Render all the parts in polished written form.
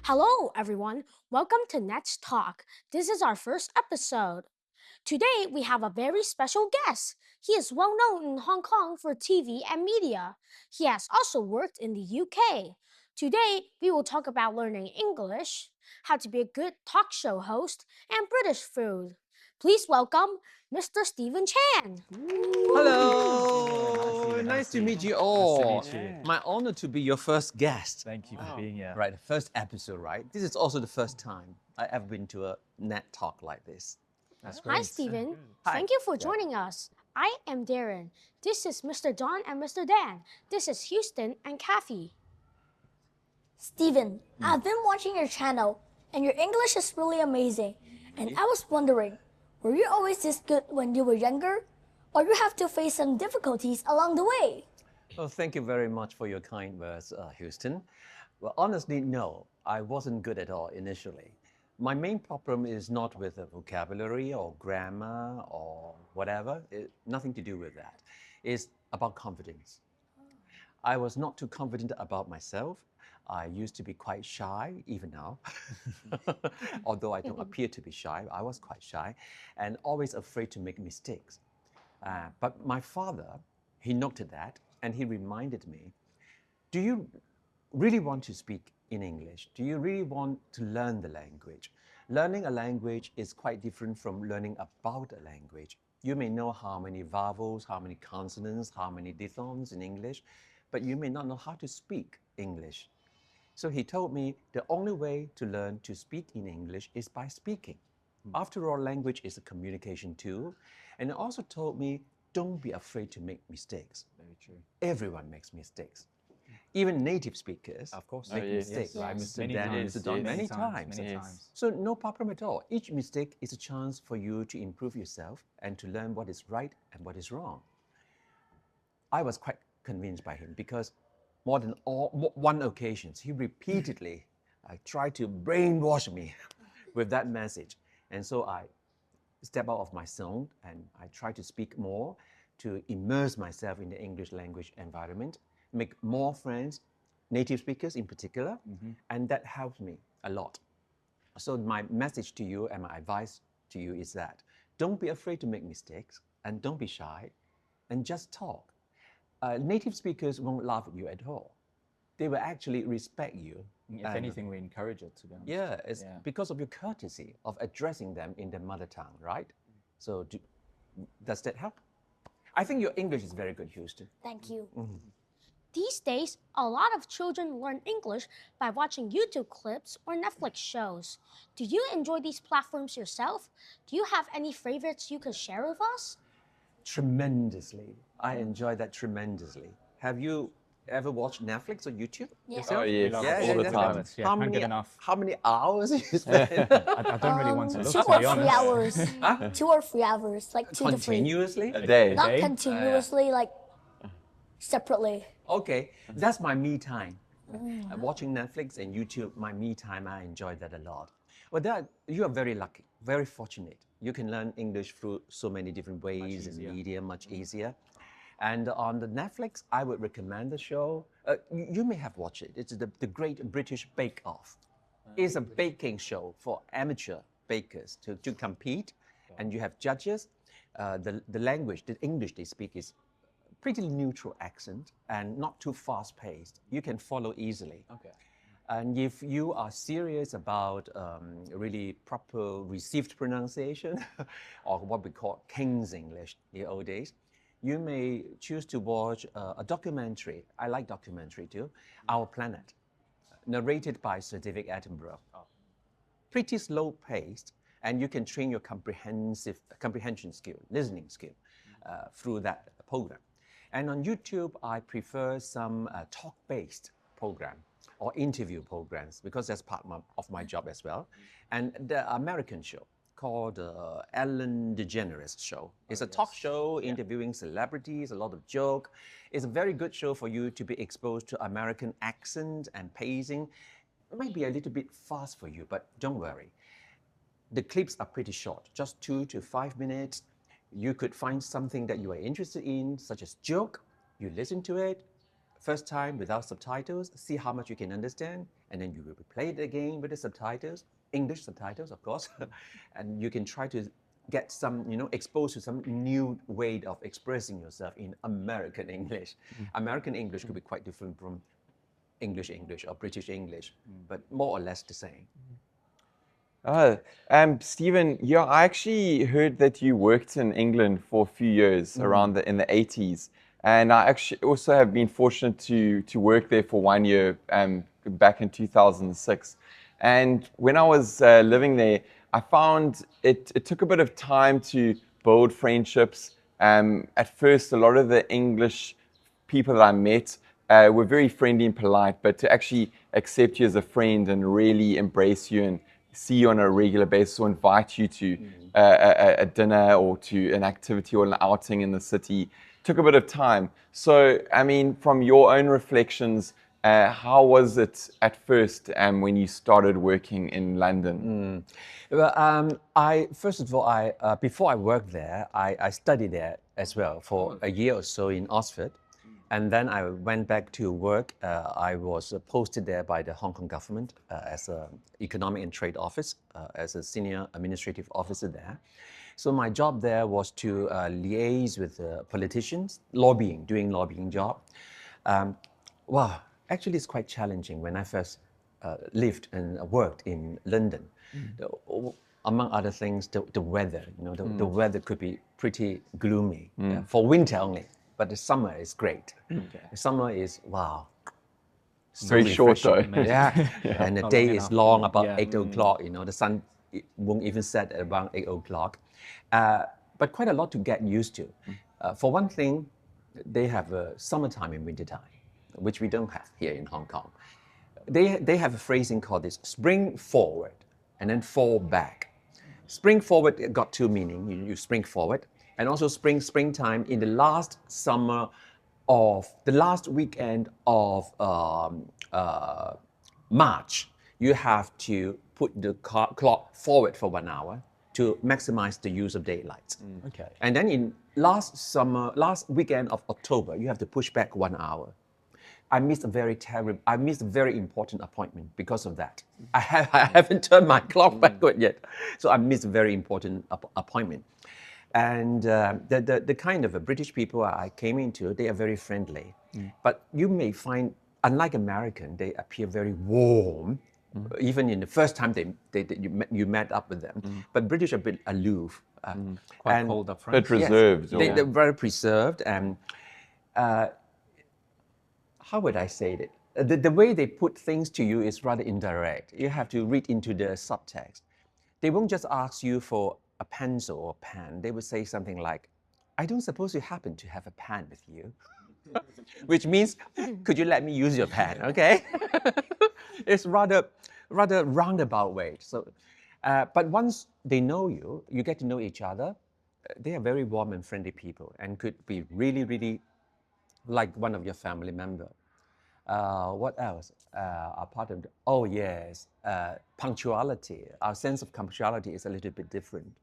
Hello, everyone. Welcome to NETsTalk. This is our first episode. Today, we have a very special guest. He is well known in Hong Kong for TV and media. He has also worked in the UK. Today, we will talk about learning English, how to be a good talk show host, and British food. Please welcome Mr. Stephen Chan. Hello, nice to meet you all. Nice to meet you. My honor to be your first guest. Thank you for being here. Right, the first episode, right? This is also the first time I ever been to a net talk like this. That's great. Hi, Stephen. Hi. Thank you for joining us. I am Darren. This is Mr. Don and Mr. Dan. This is Houston and Kathy. Steven, I've been watching your channel and your English is really amazing. And I was wondering, were you always this good when you were younger? Or you have to face some difficulties along the way? Well, thank you very much for your kind words, Houston. Well, honestly, no, I wasn't good at all initially. My main problem is not with the vocabulary or grammar or whatever. Nothing to do with that. It's about confidence. I was not too confident about myself. I used to be quite shy, even now. Although I don't appear to be shy, I was quite shy and always afraid to make mistakes. But my father, he noted that and he reminded me, do you really want to speak in English? Do you really want to learn the language? Learning a language is quite different from learning about a language. You may know how many vowels, how many consonants, how many diphthongs in English, but you may not know how to speak English. So he told me the only way to learn to speak in English is by speaking. After all, language is a communication tool. And he also told me, don't be afraid to make mistakes. Very true. Everyone makes mistakes. Even native speakers Of course. make mistakes, Yes. right? Yes. Mr. Many Dan and times, Mr. Don, yes. many Many times, times. many Yes. times. So no problem at all. Each mistake is a chance for you to improve yourself and to learn what is right and what is wrong. I was quite convinced by him because more than one occasion, he repeatedly tried to brainwash me with that message. And so I step out of my zone and I try to speak more, to immerse myself in the English language environment, make more friends, native speakers in particular, and that helps me a lot. So my message to you and my advice to you is that don't be afraid to make mistakes and don't be shy and just talk. Native speakers won't laugh at you at all. They will actually respect you. If and- anything, we encourage it, to be honest. yeah, it's Yeah. because of your courtesy of addressing them in their mother tongue, right? So does that help? I think your English is very good, Houston. Thank you. These days, a lot of children learn English by watching YouTube clips or Netflix shows. Do you enjoy these platforms yourself? Do you have any favorites you could share with us? Tremendously. I enjoy that tremendously. Have you ever watched Netflix or YouTube Yeah. yourself? Oh, yes, love Yeah, all yeah, the yeah. time. Yeah, how can't many get enough. How many hours you spend? I don't really want to look, 2 to or be 3 honest. hours. 2 or 3 hours, like 2 to 3. Continuously? A day. Not day? continuously, like separately. Okay, that's my me time. Watching Netflix and YouTube, my me time, I enjoy that a lot. Well, you are very lucky, very fortunate. You can learn English through so many different ways and easier. media, much easier. And on the Netflix, I would recommend the show. You may have watched it. It's the Great British Bake Off. It's a baking show for amateur bakers to compete, and you have judges. The language, the English they speak is pretty neutral accent and not too fast paced. You can follow easily. Okay. And if you are serious about really proper received pronunciation, or what we call King's English in the old days, you may choose to watch a documentary. I like documentary too, Our Planet, narrated by Sir David Attenborough. Pretty slow paced, and you can train your comprehension skill, listening skill, through that program. And on YouTube, I prefer some talk-based program or interview programs because that's part of my job as well. And the American show called Ellen DeGeneres Show. It's a talk show interviewing celebrities, a lot of joke. It's a very good show for you to be exposed to American accent and pacing. It might be a little bit fast for you, but don't worry. The clips are pretty short, just 2 to 5 minutes. You could find something that you are interested in, such as joke. You listen to it, first time without subtitles, see how much you can understand, and then you will play it again with the subtitles, English subtitles, of course, and you can try to get some, exposed to some new way of expressing yourself in American English. American English could be quite different from English or British English, but more or less the same. Stephen, yeah, I actually heard that you worked in England for a few years in the 80s. And I actually also have been fortunate to work there for 1 year back in 2006. And when I was living there, I found it took a bit of time to build friendships. At first, a lot of the English people that I met were very friendly and polite, but to actually accept you as a friend and really embrace you and see you on a regular basis or invite you to a dinner or to an activity or an outing in the city took a bit of time. So, I mean, from your own reflections, how was it at first when you started working in London? Well, first of all, before I worked there, I studied there as well for a year or so in Oxford. And then I went back to work. I was posted there by the Hong Kong government as an economic and trade office, as a senior administrative officer there. So my job there was to liaise with politicians, doing lobbying job. Wow, actually it's quite challenging when I first lived and worked in London. Among other things, the weather, the weather could be pretty gloomy for winter only. But the summer is great. The summer is, wow. So very short though. Yeah. And the Not day long is enough. long, about Yeah. 8 o'clock, the sun won't even set at around 8 o'clock. But quite a lot to get used to. For one thing, they have summertime and wintertime, which we don't have here in Hong Kong. They have a phrasing called this spring forward and then fall back. Spring forward got two meanings. You spring forward, and also springtime in the last weekend of March. You have to put the clock forward for 1 hour to maximize the use of daylight. Okay. And then in last weekend of October, you have to push back 1 hour. I missed a very important appointment because of that. I haven't turned my clock backward yet, so I missed a very important appointment. And the kind of British people I came into, they are very friendly. But you may find, unlike American, they appear very warm, even in the first time you met up with them. But British are a bit aloof. Quite cold up front. Bit reserved. Yes, they're very preserved. And how would I say it? The way they put things to you is rather indirect. You have to read into the subtext. They won't just ask you for a pencil or pen. They would say something like, I don't suppose you happen to have a pen with you. Which means, could you let me use your pen, okay? It's rather roundabout way. So, but once they know you, you get to know each other, they are very warm and friendly people and could be really, really like one of your family member. What else? Apart of punctuality. Our sense of punctuality is a little bit different.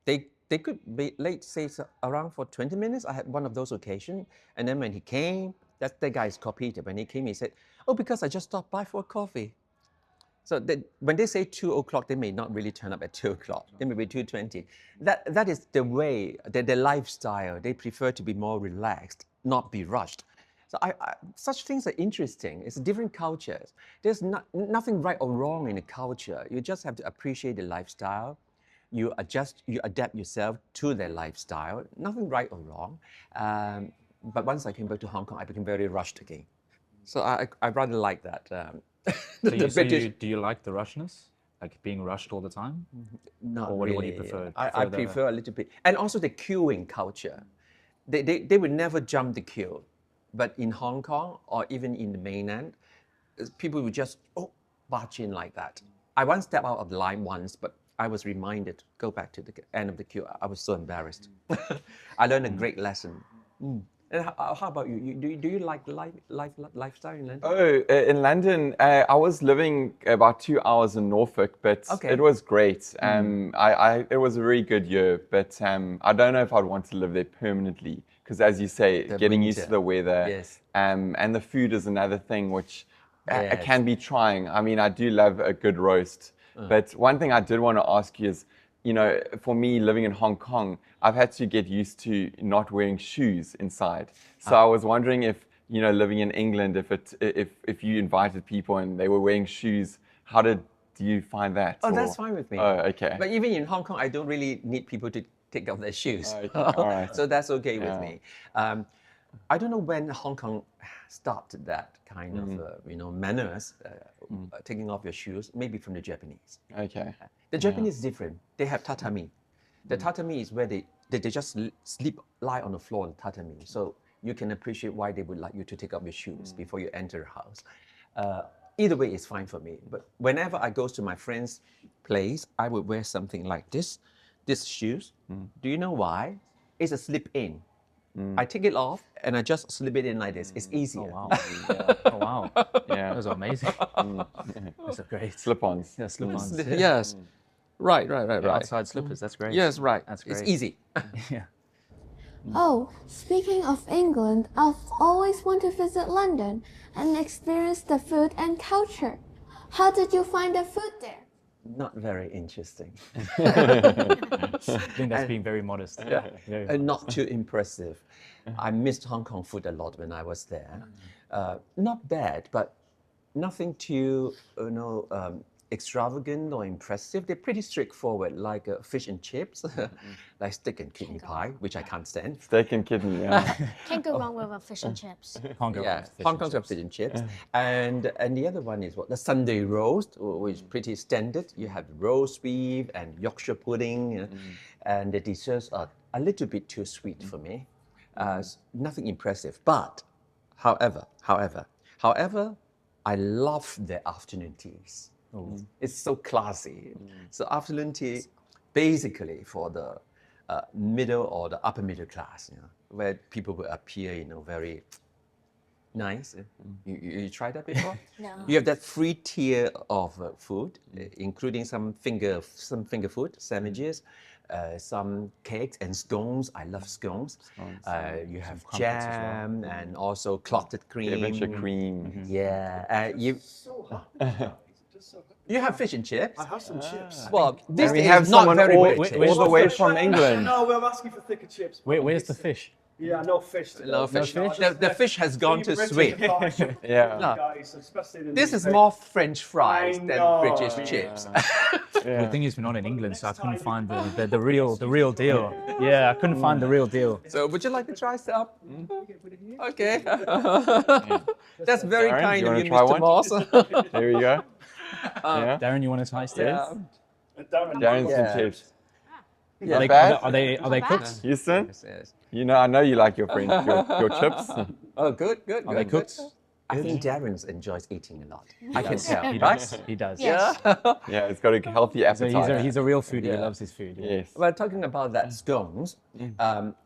They could be late, say around for 20 minutes. I had one of those occasions, and then when he came, that guy is called Peter. When he came, he said, "Oh, because I just stopped by for a coffee." So when they say 2 o'clock, they may not really turn up at 2 o'clock. They may be 2:20. That is the way, their lifestyle. They prefer to be more relaxed, not be rushed. So such things are interesting. It's different cultures. There's nothing right or wrong in a culture. You just have to appreciate the lifestyle. You adjust, you adapt yourself to their lifestyle. Nothing right or wrong. But once I came back to Hong Kong, I became very rushed again. So I rather like that. Do you like the rushness? Like being rushed all the time? Not or what really. do you prefer? I prefer a little bit. And also the queuing culture. They would never jump the queue. But in Hong Kong or even in the mainland, people would just barge in like that. I once stepped out of the line once, but I was reminded, go back to the end of the queue. I was so embarrassed. I learned a great lesson. And how about you? Do you like lifestyle in London? Oh, in London, I was living about 2 hours in Norfolk, but it was great. It was a very good year, but I don't know if I'd want to live there permanently because as you say, The getting used to winter. the weather. Yes. And the food is another thing which Yes. can be trying. I mean, I do love a good roast. But one thing I did want to ask you is, you know, for me living in Hong Kong, I've had to get used to not wearing shoes inside. So I was wondering if, you know, living in England, if you invited people and they were wearing shoes, do you find that? Oh, or- that's fine with me. Oh, okay. But even in Hong Kong, I don't really need people to take off their shoes. Okay, all right. So that's okay with Yeah. me. I don't know when Hong Kong started that kind of, manners, taking off your shoes, maybe from the Japanese. Okay. The Japanese is different. They have tatami. The tatami is where they just lie on the floor on tatami. So you can appreciate why they would like you to take off your shoes before you enter the house. Either way is fine for me. But whenever I go to my friend's place, I would wear something like this shoes. Do you know why? It's a slip-in. I take it off and I just slip it in like this. It's easier. Oh wow! Oh wow! Yeah. Those are amazing. Those are great. Slip-ons. Yeah, slip-ons. Yes. Right. Outside slippers. That's great. Yes, right. That's great. It's easy. Yeah. Oh, speaking of England, I've always wanted to visit London and experience the food and culture. How did you find the food there? Not very interesting. I think that's being very modest. Yeah. Very And not too impressive. I missed Hong Kong food a lot when I was there. Not bad, but nothing too, extravagant or impressive. They're pretty straightforward, like fish and chips, like steak and kidney pie, which I can't stand. Steak and kidney, yeah. Can't go wrong with a fish and chips. Can't go wrong Yeah, with fish Hong and Kong's got chips. fish and chips. And the other one is what? The Sunday roast, which is pretty standard. You have roast beef and Yorkshire pudding, and the desserts are a little bit too sweet for me. Nothing impressive. But, however, I love their afternoon teas. It's so classy. So afternoon tea, basically for the middle or the upper middle class, where people will appear, very nice. You tried that before? No. You have that free tier of food, including some finger food, sandwiches, some cakes and scones. I love scones. You have crumpets as well. jam and also clotted cream. Devonshire cream. Yeah. You have fish and chips. I have some chips. Well, this we is have not someone very all, British. all the way from England. No, I'm asking for thicker chips. Where's the fish? Yeah, no fish. Today. No fish. fish? The fish has gone to British sweet. Yeah. Guys, especially in This the is UK. more French fries I than know, British yeah. chips. The thing is, we're not in England, so I couldn't find the real deal. Yeah, I couldn't find the real deal. So would you like to try some? Okay. That's very Darren, kind you of wanna you, try Mr. one? Moss. There we go. Yeah. Darren, you want to taste it? Yeah. Darren's Yeah. some chips. Are they, bad. are they cooked? Houston, Yes. I know you like your friends, your chips. Oh, good. Are they cooked? I think Darren enjoys eating a lot. I can tell. He Right? does. He does. Yes. Yeah, it's got a healthy So appetite. he's a real foodie. He Yeah. loves his food. Yeah. Yes. Well, talking about that scones,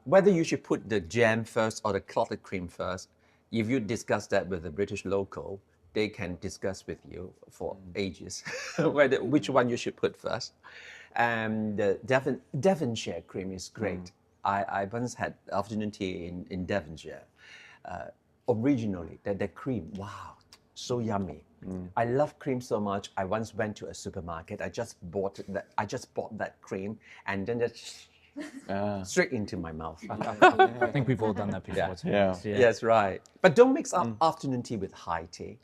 whether you should put the jam first or the clotted cream first, if you discuss that with the British local, they can discuss with you for ages which one you should put first. And the Devonshire cream is great. I once had afternoon tea in Devonshire. Originally, the cream, wow, so yummy. I love cream so much. I once went to a supermarket. I just bought that cream, and then just straight into my mouth. I think we've all done that before. Yeah. to be Yeah. honest, yeah. Yes, right. But don't mix up afternoon tea with high tea.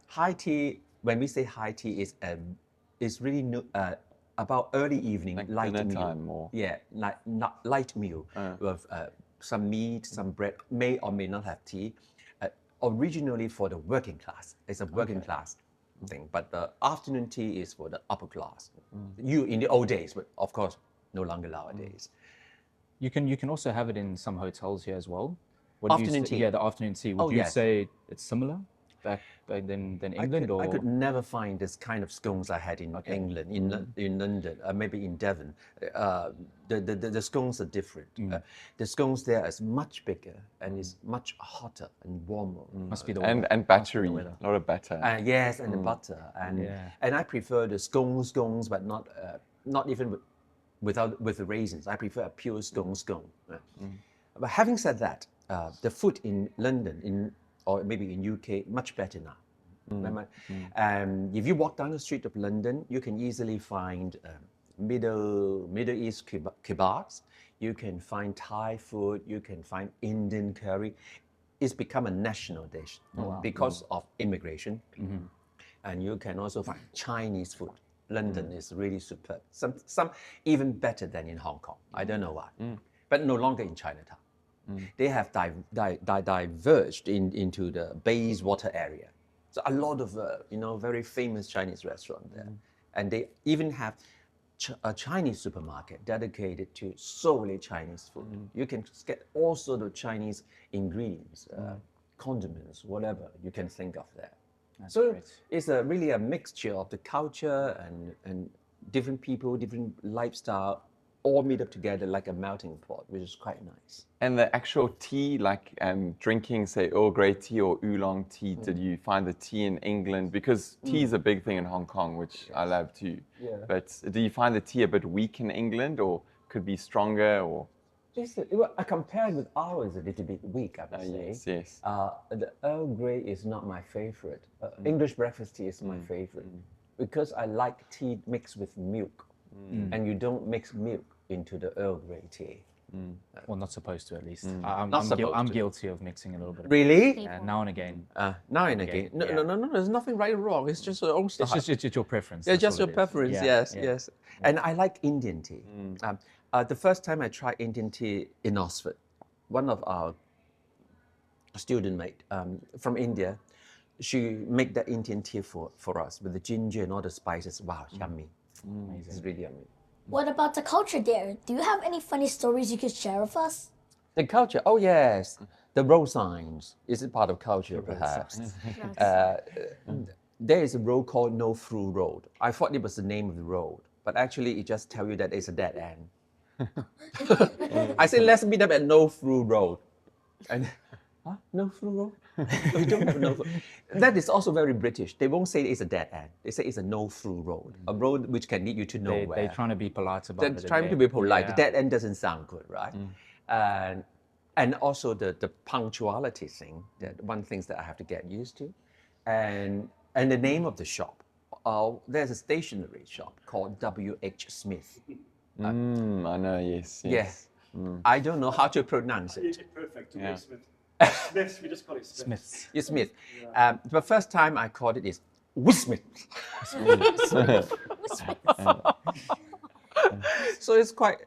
High tea, when we say high tea, is really about early evening, Like light dinner meal. time more. Yeah, light meal with some meat, some bread, may or may not have tea. Originally for the working class, it's a working class thing. But the afternoon tea is for the upper class. You in the old days, but of course, no longer nowadays. You can also have it in some hotels here as well. Afternoon tea? Yeah, the afternoon tea. Would Oh, you yes. say it's similar back than England, I or could never find this kind of scones I had in England, in London, maybe in Devon. The scones are different. The scones there is much bigger and is much hotter and warmer. must be the And weather. battery, a weather. lot of butter. Yes, and the butter, and I prefer the scones, but not even with the raisins. I prefer a pure scone. But having said that, the food in London, or maybe in UK, much better now. If you walk down the street of London, you can easily find Middle East kebabs. You can find Thai food. You can find Indian curry. It's become a national dish because of immigration. And you can also find Chinese food. London is really superb. Some even better than in Hong Kong. I don't know why, but no longer in Chinatown. They have diverged into the Bayswater area. So a lot of very famous Chinese restaurant there, and they even have a Chinese supermarket dedicated to solely Chinese food. You can get all sort of Chinese ingredients, condiments, whatever you can think of there. So it's really a mixture of the culture and different people, different lifestyle, all meet up together like a melting pot, which is quite nice. And the actual tea, like drinking, say, Earl Grey tea or oolong tea, did you find the tea in England? Because tea is a big thing in Hong Kong, which I love too. Yeah. But do you find the tea a bit weak in England, or could be stronger, or? I compared with ours a little bit weak, I would say. Yes. The Earl Grey is not my favorite. English breakfast tea is my favorite because I like tea mixed with milk, and you don't mix milk into the Earl Grey tea. Well, not supposed to, at least. Not I'm guilty of mixing a little bit. Really? Now and again. Now and again. No. There's nothing right or wrong. It's just your own style. It's just your preference. Yeah, that's just all your it is. preference. Yeah, Yes. And I like Indian tea. The first time I tried Indian tea in Oxford, one of our student mate from India, she made that Indian tea for us with the ginger and all the spices. Wow, yummy. It's really yummy. What about the culture there? Do you have any funny stories you could share with us? The culture, oh yes. The road signs. Is it part of culture perhaps? There is a road called No Through Road. I thought it was the name of the road, but actually it just tells you that it's a dead end. I said, let's meet up at No Through Road. And, No Through Road? We don't have no through. That is also very British. They won't say it's a dead end. They say it's a no through road, a road which can lead you to nowhere. They're trying to be polite about They're it. trying to be polite. The dead end doesn't sound good, right? And also the punctuality thing, that one thing that I have to get used to. And the name of the shop. There's a stationery shop called W.H. Smith. I know, yes. Yeah. I don't know how to pronounce it. Perfect. Yeah. Smith. Smiths, we just call it Smith. Smiths. It's Smith. The first time I called it is Smith. So it's quite.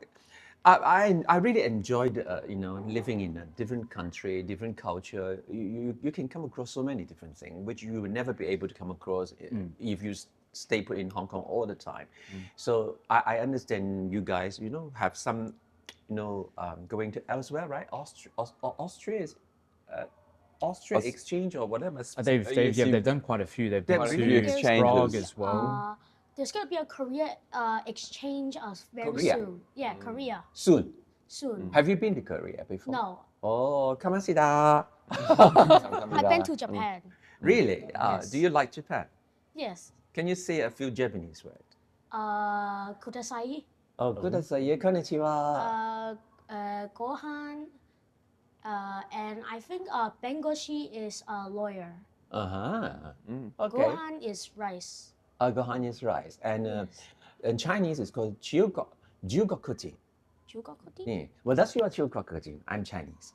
I really enjoyed living in a different country, different culture. You can come across so many different things which you would never be able to come across if you stay put in Hong Kong all the time. So I understand you guys have some going to elsewhere, right? Austria is Austria exchange or whatever. They've done quite a few. They've been quite a few to exchanges. Prague as well. There's gonna be a Korea exchange very Korea? soon. Yeah, Korea Soon. Have you been to Korea before? No, Oh, 감사합니다. I've been to Japan. Really? Yes. Do you like Japan? Yes. Can you say a few Japanese words? Kudasai. Oh, kudasai, konnichiwa. Gohan. And I think Bengoshi is a lawyer. Okay. Gohan is rice. Gohan is rice. And in Chinese it's called jiugokuji. Jugokuti? Yeah. Well, that's your jiugokuji. I'm Chinese.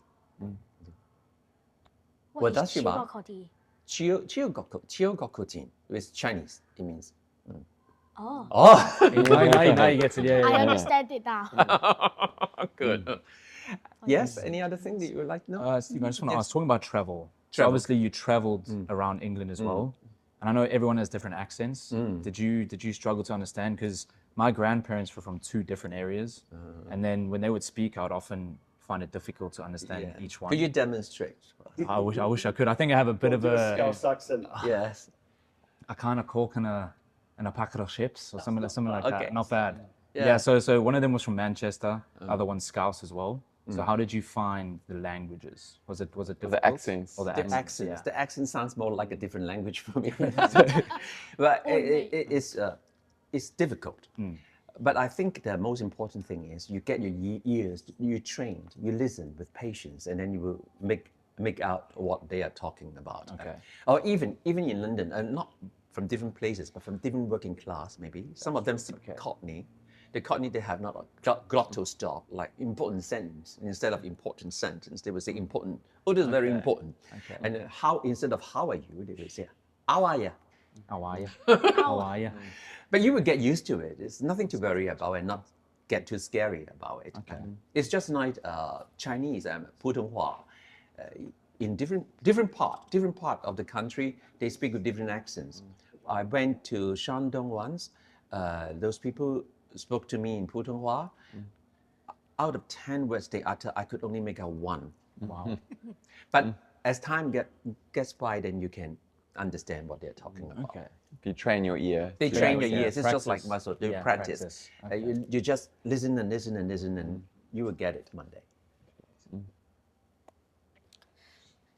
What that's is your mom. Jugokuti? Jiugokuji is Chinese. It means. Oh, Now you get it. Yeah. I understand it now. Good. Yes. Any other thing that you would like to know? Steve, I just want to ask, talking about travel. So Travel. obviously you traveled around England as well, and I know everyone has different accents. Did you struggle to understand? Because my grandparents were from two different areas, and then when they would speak, I would often find it difficult to understand each one. Could you demonstrate? I wish I could. I think I have a bit of Do a a Scouse accent. Yes. a kind of cork and a packet of chips or something like Okay. that. Not bad. Yeah. Yeah. So one of them was from Manchester, other one's Scouse as well. So how did you find the languages? Was it difficult? The accents. Or the The accents? accents. Yeah. The accent sounds more like a different language for me. But it's difficult. But I think the most important thing is you get your ears, you trained, you listen with patience, and then you will make out what they are talking about. Okay. Or even in London, not from different places, but from different working class maybe. Some of them speak Cockney. The Cockney, they have not a glottal stop, like important sentence. Instead of important sentence, they will say important. Oh, this is very important. Okay. And how, instead of how are you, they will say, how are you? How are you? How are you? But you will get used to it. It's nothing to worry about and not get too scary about it. Okay. It's just like Chinese, 普通话. In different part of the country, they speak with different accents. I went to Shandong once. Those people spoke to me in 普通话. Out of 10 words they utter, I could only make out one. Wow. But as time gets by, then you can understand what they're talking about. Okay. If you train your ear. They to train that, your yeah. ears. It's just like Practice. muscle. You Yeah, practice. practice. Okay. You just listen and listen and listen, and you will get it one day.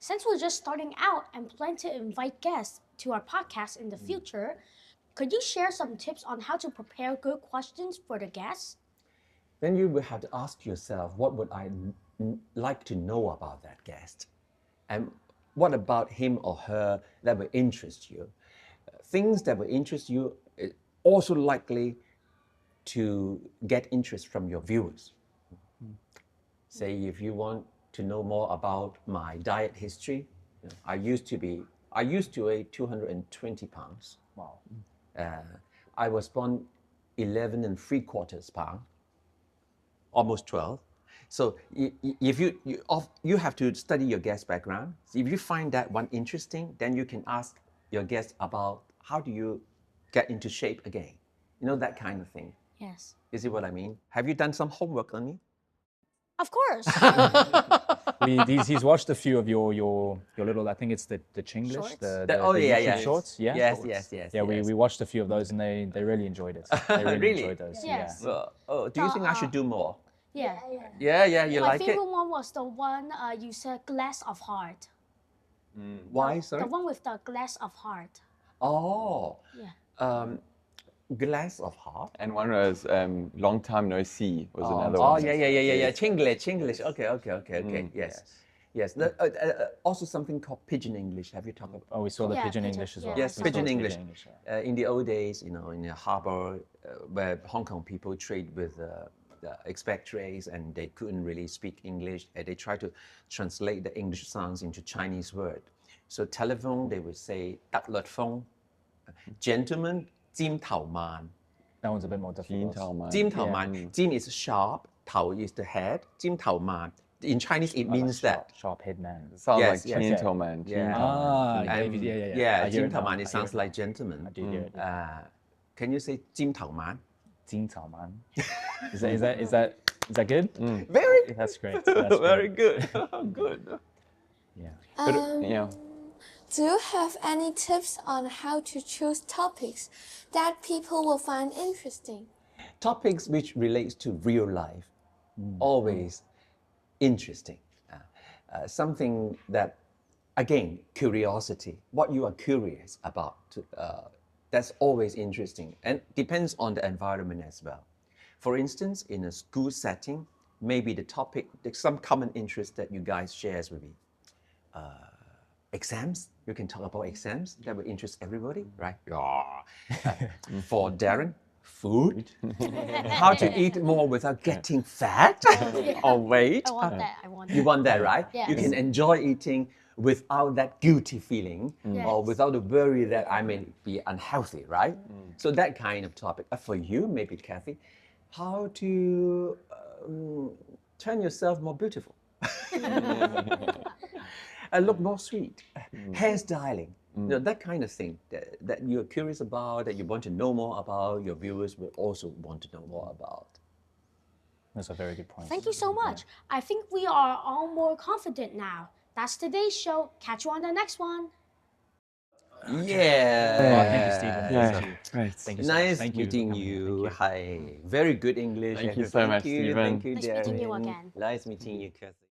Since we're just starting out and plan to invite guests to our podcast in the future, could you share some tips on how to prepare good questions for the guests? Then you will have to ask yourself, what would I like to know about that guest? And what about him or her that will interest you? Things that will interest you is also likely to get interest from your viewers. Say if you want to know more about my diet history, I used to weigh 220 pounds. Wow. I was born 11 and 3/4 pounds, almost 12. So if you have to study your guest background. If you find that one interesting, then you can ask your guest about how do you get into shape again. You know, that kind of thing. Yes. Is it what I mean? Have you done some homework on me? Of course. He's watched a few of your little, I think it's the Chinglish, Shorts? the yeah, YouTube yeah. shorts. Yeah. Yes. Yeah, yes. we watched a few of those and they really enjoyed it. They really, Really? enjoyed those. Yes. Well, do you think I should do more? Yeah. Yeah, you My like it? favorite one was the one you said glass of heart. Why, sorry? The one with the glass of heart. Oh, Yeah. glass of heart. And one was long time no see was another Oh, one. yeah. Chinglish. Okay. Yes. Also something called Pigeon English. Have you talked about? Oh, we saw the Yeah, Pigeon Pigeon, English as yeah. well. Yes, We saw Pigeon the English. yeah. In the old days, in the harbor where Hong Kong people trade with the expatriates and they couldn't really speak English, and they try to translate the English sounds into Chinese word. So telephone, they would say "tak let phone." Gentleman, "jim tao man." That one's a bit more difficult. Jim tao man. Jim is sharp, tao is the head. Jim tao man. In Chinese, it means that. Sharp head man. Sounds Yes, like yes. gentleman. Yeah. Ah, And yeah. I hear Jim it tao now. man, I hear it sounds it like gentleman. I do hear it. Can you say Jim tao man? Jing Tao Man. Is that good? Very good. That's great. That's Very great. good. Good. Yeah. Yeah. Do you have any tips on how to choose topics that people will find interesting? Topics which relates to real life, always interesting. Something that, again, curiosity. What you are curious about, that's always interesting, and depends on the environment as well. For instance, in a school setting, maybe the topic, some common interest that you guys shares with me. Exams, you can talk about exams. That will interest everybody, right? For Darren, food. How to eat more without getting fat or weight. I want that. I want that. You want that, right? Yes. You can enjoy eating without that guilty feeling or Yes. without the worry that I may be unhealthy, right? So that kind of topic. For you, maybe Kathy, how to turn yourself more beautiful. And look more sweet. Hairstyling. That kind of thing that you're curious about, that you want to know more about, your viewers will also want to know more about. That's a very good point. Thank you so much. I think we are all more confident now. That's today's show. Catch you on the next one. Yeah. Thank you, Stephen. Yeah. Thank you. Great. Thank you so much. Nice Thank you for meeting coming. you. Thank Hi. Very good English. Thank you so much, Stephen. Thank you, Nice meeting you Darren. again. Nice meeting you, Kathy.